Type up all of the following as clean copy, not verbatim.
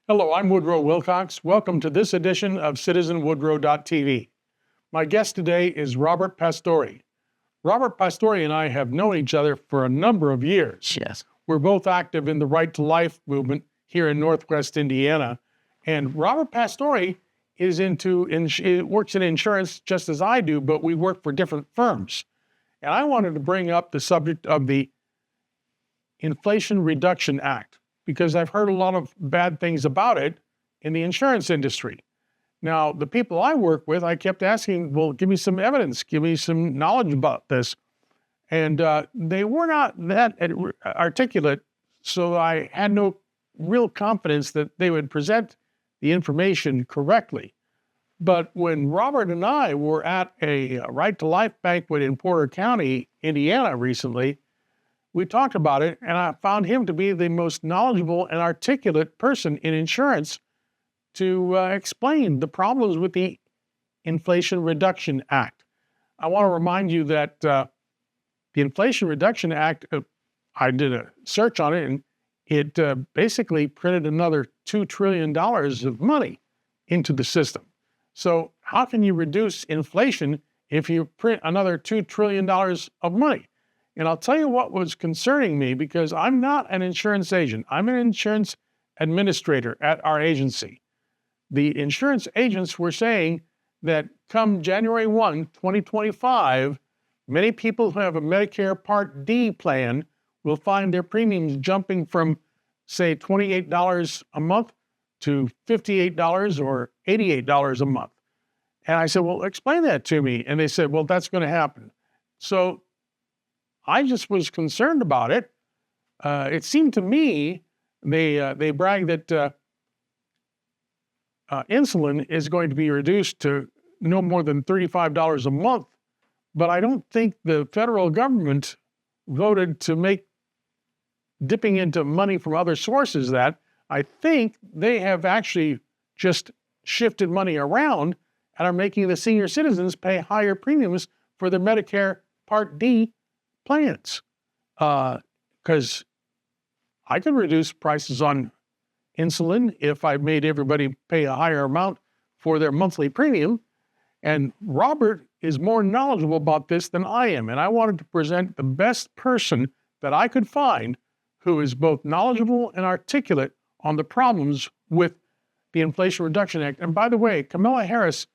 Hello, I'm Woodrow Wilcox. Welcome to this edition of CitizenWoodrow.tv. My guest today is Robert Pastore. Robert Pastore and I have known each other for a number of years. Yes. We're both active in the Right to Life movement here in Northwest Indiana. And Robert Pastore works in insurance just as I do, but we work for different firms. And I wanted to bring up the subject of the Inflation Reduction Act, because I've heard a lot of bad things about it in the insurance industry. Now, the people I work with, I kept asking, well, give me some evidence, give me some knowledge about this. And they were not that articulate, so I had no real confidence that they would present the information correctly. But when Robert and I were at a Right to Life banquet in Porter County, Indiana recently, we talked about it, and I found him to be the most knowledgeable and articulate person in insurance to explain the problems with the Inflation Reduction Act. I want to remind you that the Inflation Reduction Act, I did a search on it, and it basically printed another $2 trillion of money into the system. So how can you reduce inflation if you print another $2 trillion of money? And I'll tell you what was concerning me, because I'm not an insurance agent. I'm an insurance administrator at our agency. The insurance agents were saying that come January 1, 2025, many people who have a Medicare Part D plan will find their premiums jumping from, say, $28 a month to $58 or $88 a month. And I said, well, explain that to me. And they said, well, that's going to happen. So I just was concerned about it. It seemed to me they brag that insulin is going to be reduced to no more than $35 a month, but I don't think the federal government voted to make dipping into money from other sources that. I think they have actually just shifted money around and are making the senior citizens pay higher premiums for their Medicare Part D plans, because I could reduce prices on insulin if I made everybody pay a higher amount for their monthly premium. And Robert is more knowledgeable about this than I am. And I wanted to present the best person that I could find who is both knowledgeable and articulate on the problems with the Inflation Reduction Act. And by the way, Kamala Harris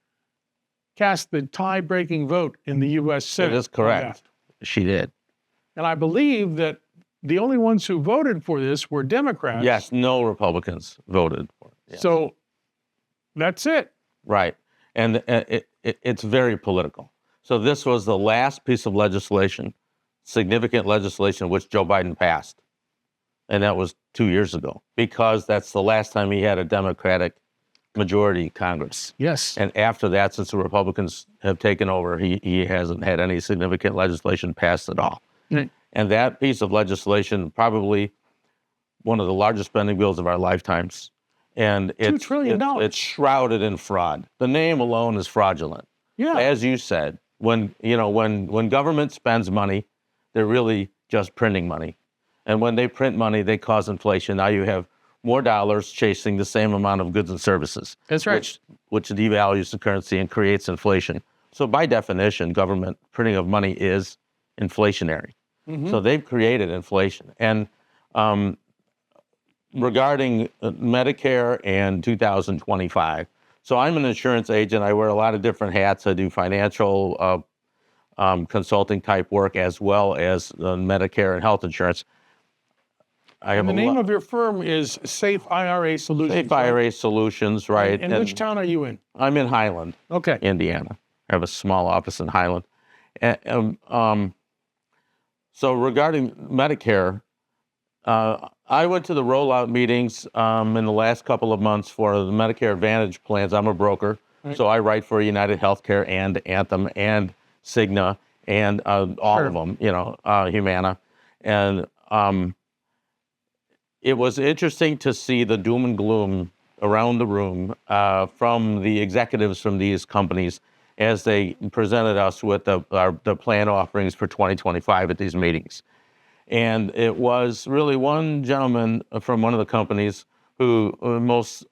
cast the tie-breaking vote in the U.S. Senate. That is correct. She did. And I believe that the only ones who voted for this were Democrats. Yes, no Republicans voted for it. Yes. So that's it. Right. And it's very political. So this was the last piece of legislation, significant legislation, which Joe Biden passed. And that was 2 years ago, because that's the last time he had a Democratic majority in Congress. Yes. And after that, since the Republicans have taken over, he hasn't had any significant legislation passed at all. Right. And that piece of legislation, probably one of the largest spending bills of our lifetimes. And $2 trillion. It's shrouded in fraud. The name alone is fraudulent. Yeah. As you said, when government spends money, they're really just printing money. And when they print money, they cause inflation. Now you have more dollars chasing the same amount of goods and services. That's right. Which devalues the currency and creates inflation. So by definition, government printing of money is inflationary. Mm-hmm. So they've created inflation. And regarding Medicare and 2025, so I'm an insurance agent. I wear a lot of different hats. I do financial consulting type work, as well as Medicare and health insurance. And the name of your firm is Safe IRA Solutions. Safe IRA Solutions, right. And which town are you in? I'm in Highland, okay, Indiana. I have a small office in Highland. So regarding Medicare, I went to the rollout meetings in the last couple of months for the Medicare Advantage plans. I'm a broker, right. So I write for United Healthcare and Anthem and Cigna and all of them, Humana. And it was interesting to see the doom and gloom around the room from the executives from these companies as they presented us with the plan offerings for 2025 at these meetings. And it was really one gentleman from one of the companies who most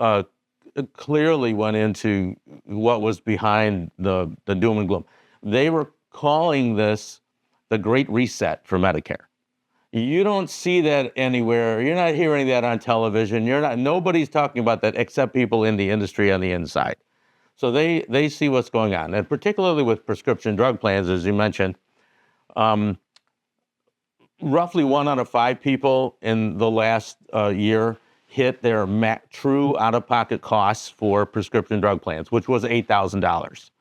clearly went into what was behind the doom and gloom. They were calling this the Great Reset for Medicare. You don't see that anywhere. You're not hearing that on television. Nobody's talking about that except people in the industry on the inside. So they see what's going on. And particularly with prescription drug plans, as you mentioned, roughly 1 out of 5 people in the last year hit their true out-of-pocket costs for prescription drug plans, which was $8,000.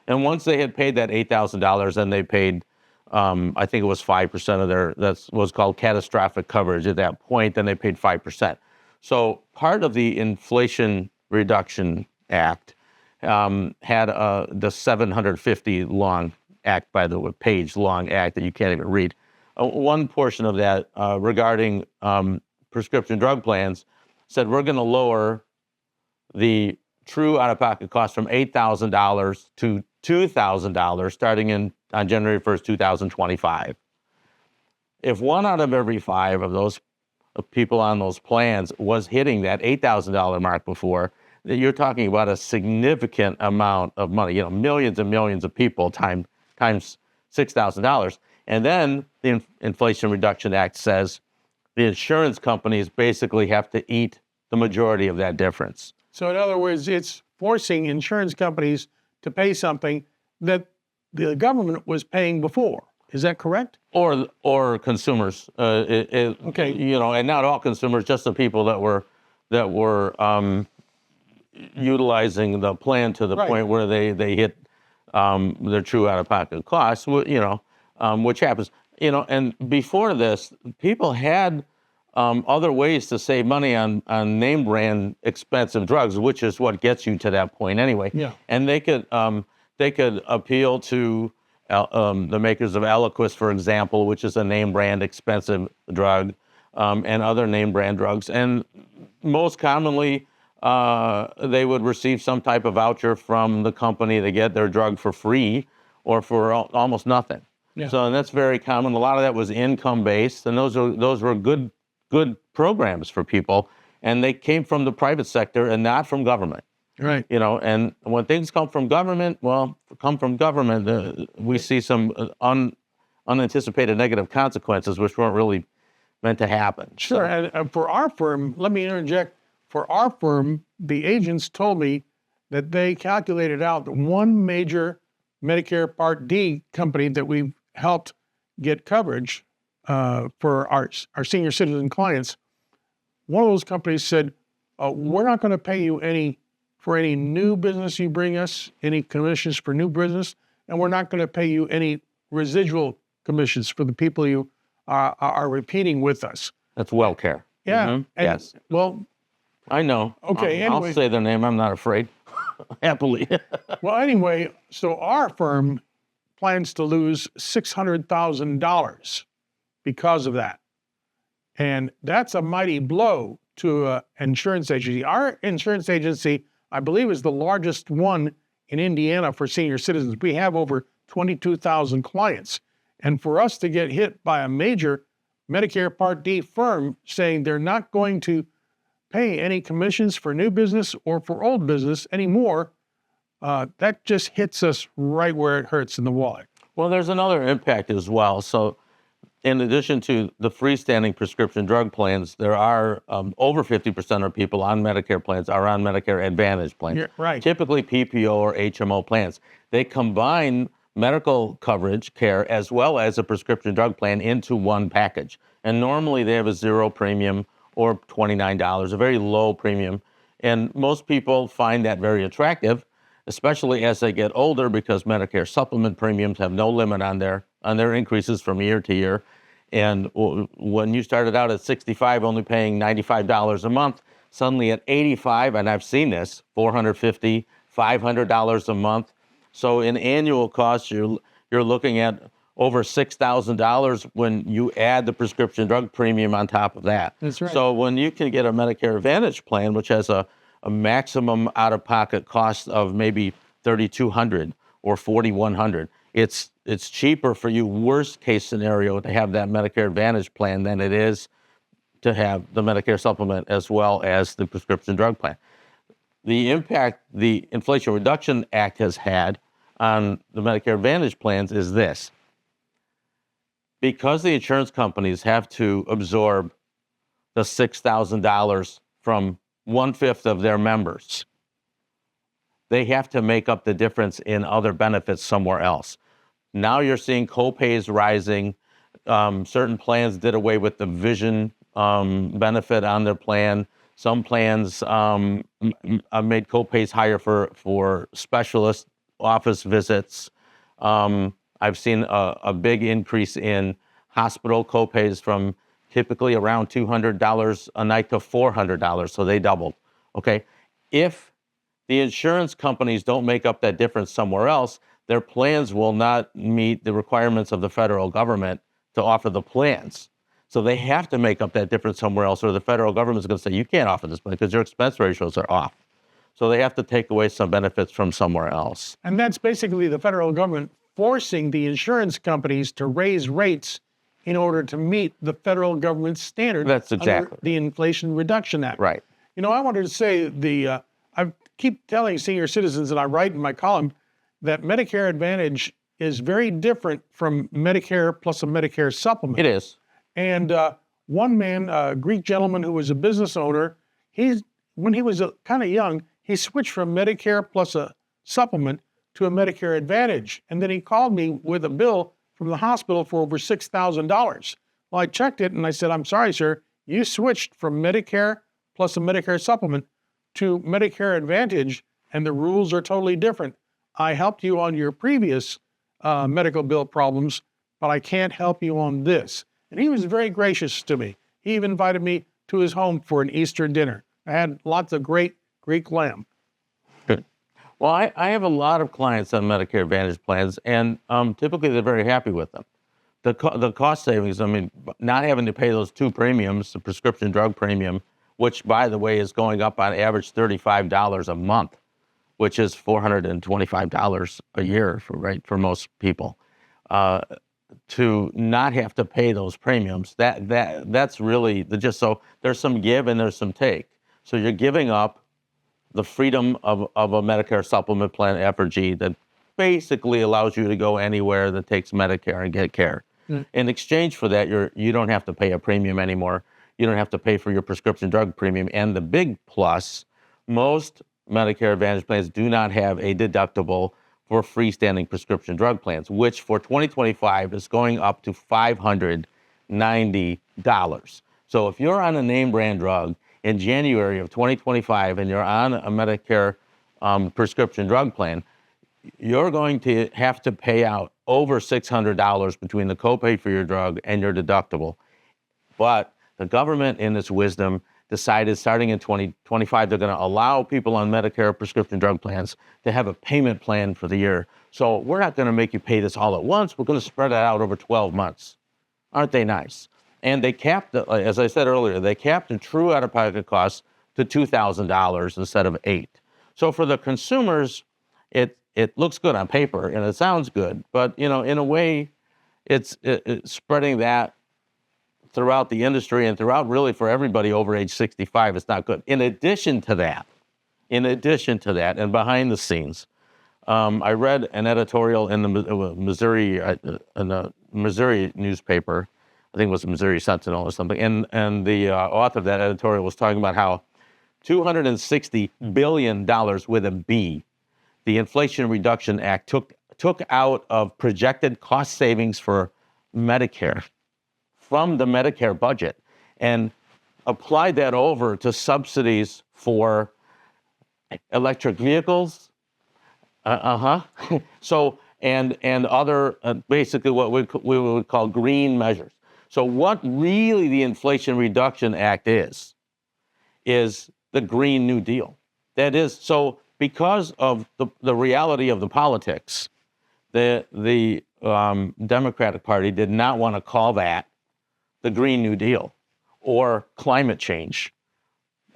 And once they had paid that $8,000, then they paid, I think it was 5% of that's what's called catastrophic coverage at that point, then they paid 5%. So part of the Inflation Reduction Act had the 750 long act, by the way, page long act that you can't even read. One portion of that regarding prescription drug plans said we're going to lower the true out-of-pocket cost from $8,000 to $2,000 starting on January 1st, 2025. If 1 out of every 5 of those people on those plans was hitting that $8,000 mark before, you're talking about a significant amount of money, millions and millions of people times $6,000. And then the Inflation Reduction Act says the insurance companies basically have to eat the majority of that difference. So in other words, it's forcing insurance companies to pay something that the government was paying before. Is that correct? Or consumers. Okay. And not all consumers, just the people that were utilizing the plan to the point where they hit their true out-of-pocket costs. Which happens. And before this, people had other ways to save money on name brand expensive drugs, which is what gets you to that point anyway. Yeah. And they could appeal to the makers of Eliquis, for example, which is a name brand expensive drug, and other name brand drugs. And most commonly, they would receive some type of voucher from the company to get their drug for free or for almost nothing. Yeah. So, and that's very common. A lot of that was income based, and those were good programs for people, and they came from the private sector and not from government. Right. And when things come from government, we see some unanticipated negative consequences, which weren't really meant to happen. Sure. And for our firm, let me interject. For our firm, the agents told me that they calculated out that one major Medicare Part D company that we've helped get coverage for our senior citizen clients, one of those companies said, we're not going to pay you for any new business you bring us, any commissions for new business, and we're not going to pay you any residual commissions for the people you are repeating with us. That's WellCare. Yeah. Mm-hmm. Yes. Well, I know. Okay. I'll Anyway, say their name. I'm not afraid. Happily. well, anyway, so our firm plans to lose $600,000 because of that. And that's a mighty blow to an insurance agency. Our insurance agency, I believe, is the largest one in Indiana for senior citizens. We have over 22,000 clients. And for us to get hit by a major Medicare Part D firm saying they're not going to pay any commissions for new business or for old business anymore, that just hits us right where it hurts in the wallet. Well, there's another impact as well. So in addition to the freestanding prescription drug plans, there are over 50% of people on Medicare plans are on Medicare Advantage plans. Yeah, right. Typically PPO or HMO plans. They combine medical coverage care as well as a prescription drug plan into one package. And normally they have a zero premium or $29, a very low premium. And most people find that very attractive, especially as they get older, because Medicare supplement premiums have no limit on their increases from year to year. And when you started out at 65, only paying $95 a month, suddenly at 85, and I've seen this, $450, $500 a month. So in annual costs, you're looking at over $6,000 when you add the prescription drug premium on top of that. That's right. So when you can get a Medicare Advantage plan, which has a maximum out-of-pocket cost of maybe $3,200 or $4,100, it's cheaper for you, worst case scenario, to have that Medicare Advantage plan than it is to have the Medicare supplement as well as the prescription drug plan. The impact the Inflation Reduction Act has had on the Medicare Advantage plans is this. Because the insurance companies have to absorb the $6,000 from 1/5 of their members, they have to make up the difference in other benefits somewhere else. Now you're seeing co-pays rising. Certain plans did away with the vision benefit on their plan. Some plans made co-pays higher for specialist office visits. I've seen a big increase in hospital co-pays from typically around $200 a night to $400, so they doubled. Okay, if the insurance companies don't make up that difference somewhere else, their plans will not meet the requirements of the federal government to offer the plans. So they have to make up that difference somewhere else, or the federal government is going to say, you can't offer this plan because your expense ratios are off. So they have to take away some benefits from somewhere else. And that's basically the federal government forcing the insurance companies to raise rates in order to meet the federal government standard. That's exactly. Under the Inflation Reduction Act. Right. You know, I wanted to say I keep telling senior citizens, and I write in my column, that Medicare Advantage is very different from Medicare plus a Medicare supplement. It is. And one man, a Greek gentleman who was a business owner, when he was kind of young, he switched from Medicare plus a supplement to a Medicare Advantage. And then he called me with a bill from the hospital for over $6,000. Well, I checked it and I said, I'm sorry, sir, you switched from Medicare plus a Medicare supplement to Medicare Advantage, and the rules are totally different. I helped you on your previous medical bill problems, but I can't help you on this. And he was very gracious to me. He even invited me to his home for an Easter dinner. I had lots of great Greek lamb. Good. Well, I have a lot of clients on Medicare Advantage plans, and typically they're very happy with them. The cost savings, I mean, not having to pay those two premiums, the prescription drug premium, which, by the way, is going up on average $35 a month, which is $425 a year for most people. To not have to pay those premiums, that's really the gist. So there's some give and there's some take. So you're giving up the freedom of a Medicare supplement plan, F or G, that basically allows you to go anywhere that takes Medicare and get care. Mm. In exchange for that, you don't have to pay a premium anymore. You don't have to pay for your prescription drug premium. And the big plus, most Medicare Advantage plans do not have a deductible for freestanding prescription drug plans, which for 2025 is going up to $590. So if you're on a name brand drug in January of 2025 and you're on a Medicare prescription drug plan, you're going to have to pay out over $600 between the copay for your drug and your deductible. But the government, in its wisdom, decided starting in 2025, they're going to allow people on Medicare prescription drug plans to have a payment plan for the year. So we're not going to make you pay this all at once. We're going to spread it out over 12 months. Aren't they nice? And they capped, as I said earlier, they capped the true out-of-pocket costs to $2,000 instead of $8,000. So for the consumers, it looks good on paper and it sounds good, but in a way, it's spreading that throughout the industry and throughout really for everybody over age 65, it's not good. In addition to that, and behind the scenes, I read an editorial in the Missouri newspaper, I think it was the Missouri Sentinel or something, and the author of that editorial was talking about how $260 billion with a B, the Inflation Reduction Act took out of projected cost savings for Medicare from the Medicare budget and applied that over to subsidies for electric vehicles, so and other basically what we would call green measures. So what really the Inflation Reduction Act is the Green New Deal. That is, so because of the reality of the politics, the Democratic Party did not want to call that the Green New Deal or climate change.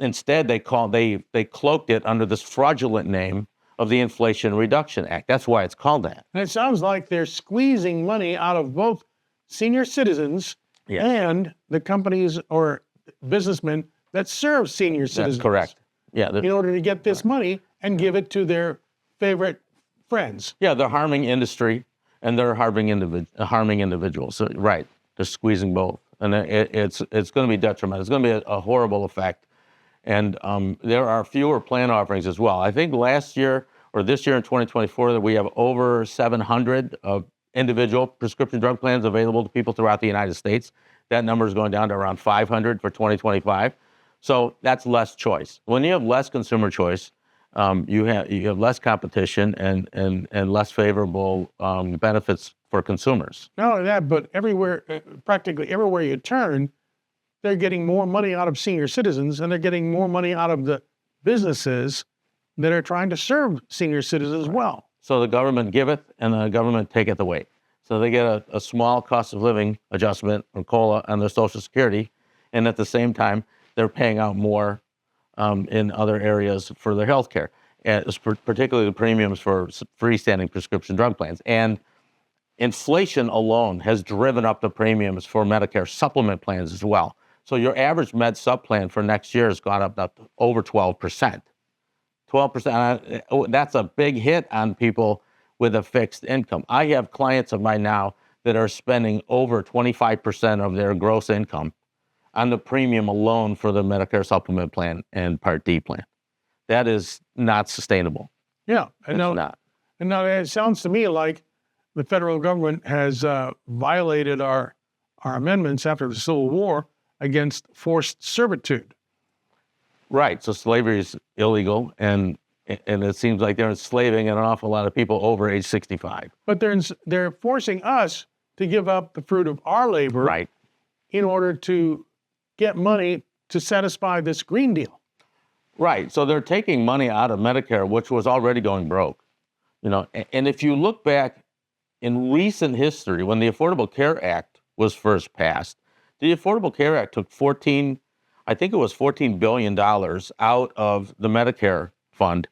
Instead, they cloaked it under this fraudulent name of the Inflation Reduction Act. That's why it's called that. And it sounds like they're squeezing money out of both senior citizens and the companies or businessmen that serve senior citizens. That's correct. Yeah. In order to get this money and give it to their favorite friends. Yeah, they're harming industry and they're harming individuals. So, right, they're squeezing both, and it's going to be detrimental. It's going to be a horrible effect, and there are fewer plan offerings as well. I think last year or this year in 2024 that we have over 700 individual prescription drug plans available to people throughout the United States. That number is going down to around 500 for 2025. So that's less choice. When you have less consumer choice, you have less competition and less favorable benefits for consumers. Not only that, but practically everywhere you turn, they're getting more money out of senior citizens, and they're getting more money out of the businesses that are trying to serve senior citizens as well. So the government giveth, and the government taketh away. So they get a small cost of living adjustment or COLA on their Social Security, and at the same time, they're paying out more in other areas for their health care, particularly the premiums for freestanding prescription drug plans. And inflation alone has driven up the premiums for Medicare supplement plans as well. So your average med sub plan for next year has gone up to over 12%. 12%, that's a big hit on people with a fixed income. I have clients of mine now that are spending over 25% of their gross income on the premium alone for the Medicare supplement plan and Part D plan. That is not sustainable. Yeah, It's not. And now it sounds to me like the federal government has violated our amendments after the Civil War against forced servitude. Right. So slavery is illegal, and it seems like they're enslaving an awful lot of people over age 65. But they're forcing us to give up the fruit of our labor, Right. in order to get money to satisfy this Green Deal. Right. So they're taking money out of Medicare, which was already going broke. And if you look back in recent history, when the Affordable Care Act was first passed, the Affordable Care Act took $14 billion out of the Medicare fund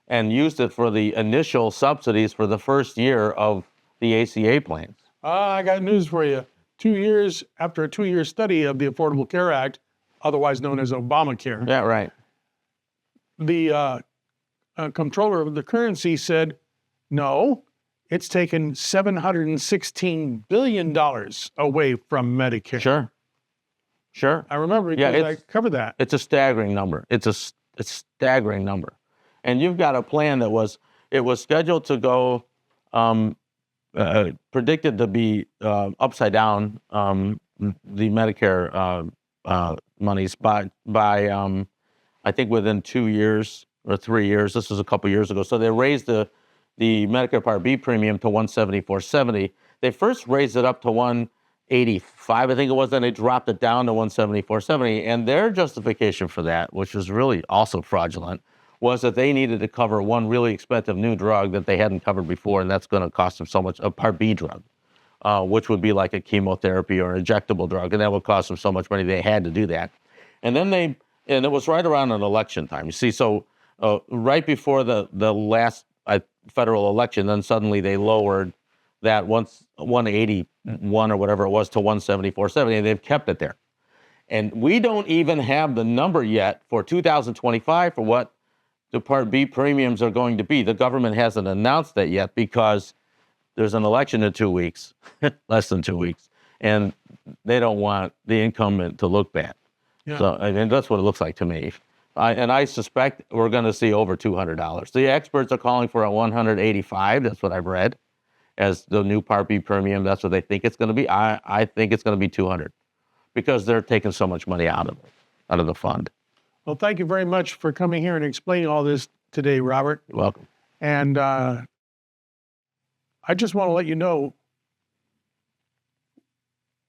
and used it for the initial subsidies for the first year of the ACA plans. I got news for you. 2 years after a 2-year study of the Affordable Care Act, otherwise known as Obamacare, Yeah, right. the comptroller of the currency said, no, it's taken $716 billion away from Medicare. Sure. I remember because I covered that. It's a staggering number. It's a staggering number. And you've got a plan that was scheduled to go, predicted to be upside down, the Medicare monies by I think within 2 years or 3 years. This was a couple years ago. So they raised the Medicare Part B premium to $174.70. They first raised it up to $185, I think it was, then they dropped it down to $174.70. And their justification for that, which was really also fraudulent, was that they needed to cover one really expensive new drug that they hadn't covered before, and that's going to cost them so much, a Part B drug, which would be like a chemotherapy or an injectable drug, and that would cost them so much money they had to do that. And then and it was right around an election time. You see, so right before the last federal election, then suddenly they lowered that 181 or whatever it was to $174.70, and they've kept it there. And we don't even have the number yet for 2025 for what the Part B premiums are going to be. The government hasn't announced that yet because there's an election in 2 weeks, less than 2 weeks, and they don't want the incumbent to look bad. Yeah. So and that's what it looks like to me. I suspect we're going to see over $200. The experts are calling for a $185. That's what I've read as the new Part B premium. That's what they think it's going to be. I think it's going to be $200 because they're taking so much money out of the fund. Well, thank you very much for coming here and explaining all this today, Robert. You're welcome. And I just want to let you know,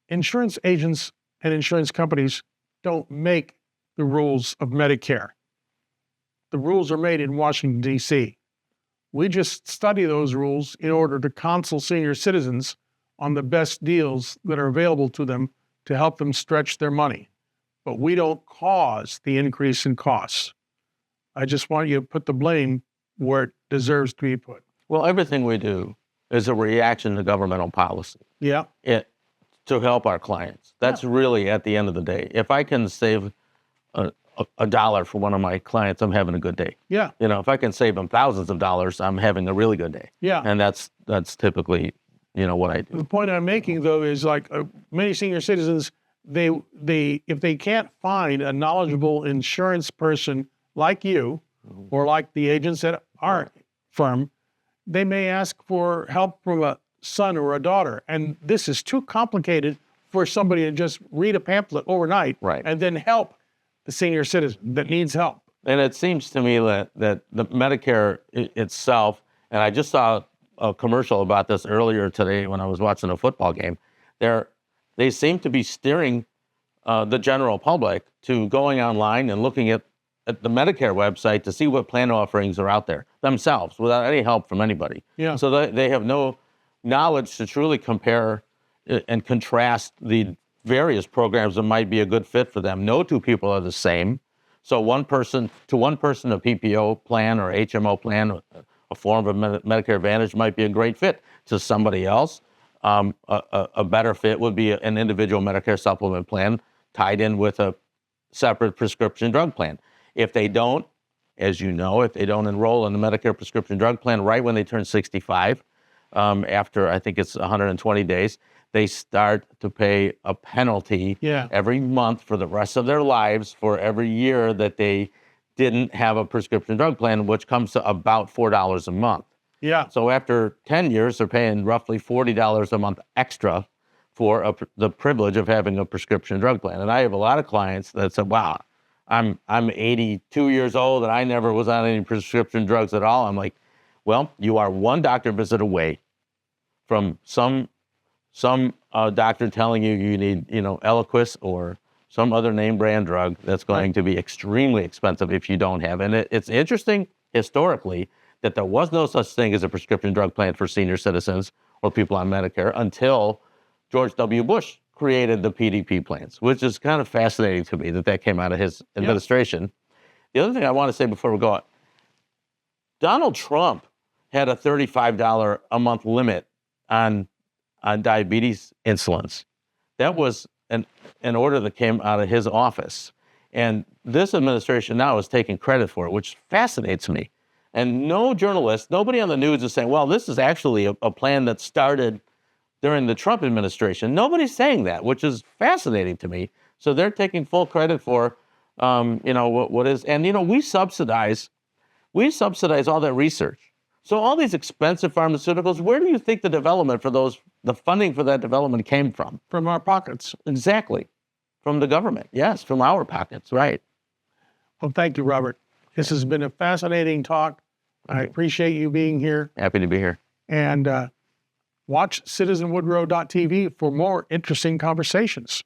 insurance agents and insurance companies don't make the rules of Medicare. The rules are made in Washington, D.C. We just study those rules in order to counsel senior citizens on the best deals that are available to them to help them stretch their money. But we don't cause the increase in costs. I just want you to put the blame where it deserves to be put. Well, everything we do is a reaction to governmental policy. Yeah. to help our clients. That's really at the end of the day. If I can save a dollar for one of my clients, I'm having a good day. Yeah. You know, if I can save them thousands of dollars, I'm having a really good day. Yeah. And that's typically, you know, what I do. The point I'm making, though, is like many senior citizens, they if they can't find a knowledgeable insurance person like you, or like the agents at our firm, they may ask for help from a son or a daughter. And this is too complicated for somebody to just read a pamphlet overnight and then help the senior citizen that needs help. And it seems to me that the Medicare itself, and I just saw a commercial about this earlier today when I was watching a football game, they seem to be steering the general public to going online and looking at the Medicare website to see what plan offerings are out there themselves without any help from anybody. Yeah. So they have no knowledge to truly compare and contrast the various programs that might be a good fit for them. No two people are the same. So one person, a PPO plan or HMO plan, a form of Medicare Advantage might be a great fit. To somebody else, a better fit would be an individual Medicare supplement plan tied in with a separate prescription drug plan. If they don't, as you know, if they don't enroll in the Medicare prescription drug plan right when they turn 65, after I think it's 120 days, they start to pay a penalty every month for the rest of their lives for every year that they didn't have a prescription drug plan, which comes to about $4 a month. Yeah. So after 10 years, they're paying roughly $40 a month extra for the privilege of having a prescription drug plan. And I have a lot of clients that said, wow, I'm 82 years old and I never was on any prescription drugs at all. I'm like, well, you are one doctor visit away from some doctor telling you need, Eliquis or some other name brand drug that's going to be extremely expensive if you don't have it. And it's interesting historically that there was no such thing as a prescription drug plan for senior citizens or people on Medicare until George W. Bush created the PDP plans, which is kind of fascinating to me that came out of his administration. The other thing I want to say before we go on, Donald Trump had a $35 a month limit on diabetes insulins. That was an order that came out of his office. And this administration now is taking credit for it, which fascinates me. And no journalist, nobody on the news is saying, well, this is actually a plan that started during the Trump administration. Nobody's saying that, which is fascinating to me. So they're taking full credit for, what is, and, we subsidize all that research. So all these expensive pharmaceuticals, where do you think the funding for that development came from? From our pockets. Exactly. From the government. Yes, from our pockets, right. Well, thank you, Robert. This has been a fascinating talk. I appreciate you being here. Happy to be here. And watch citizenwoodrow.tv for more interesting conversations.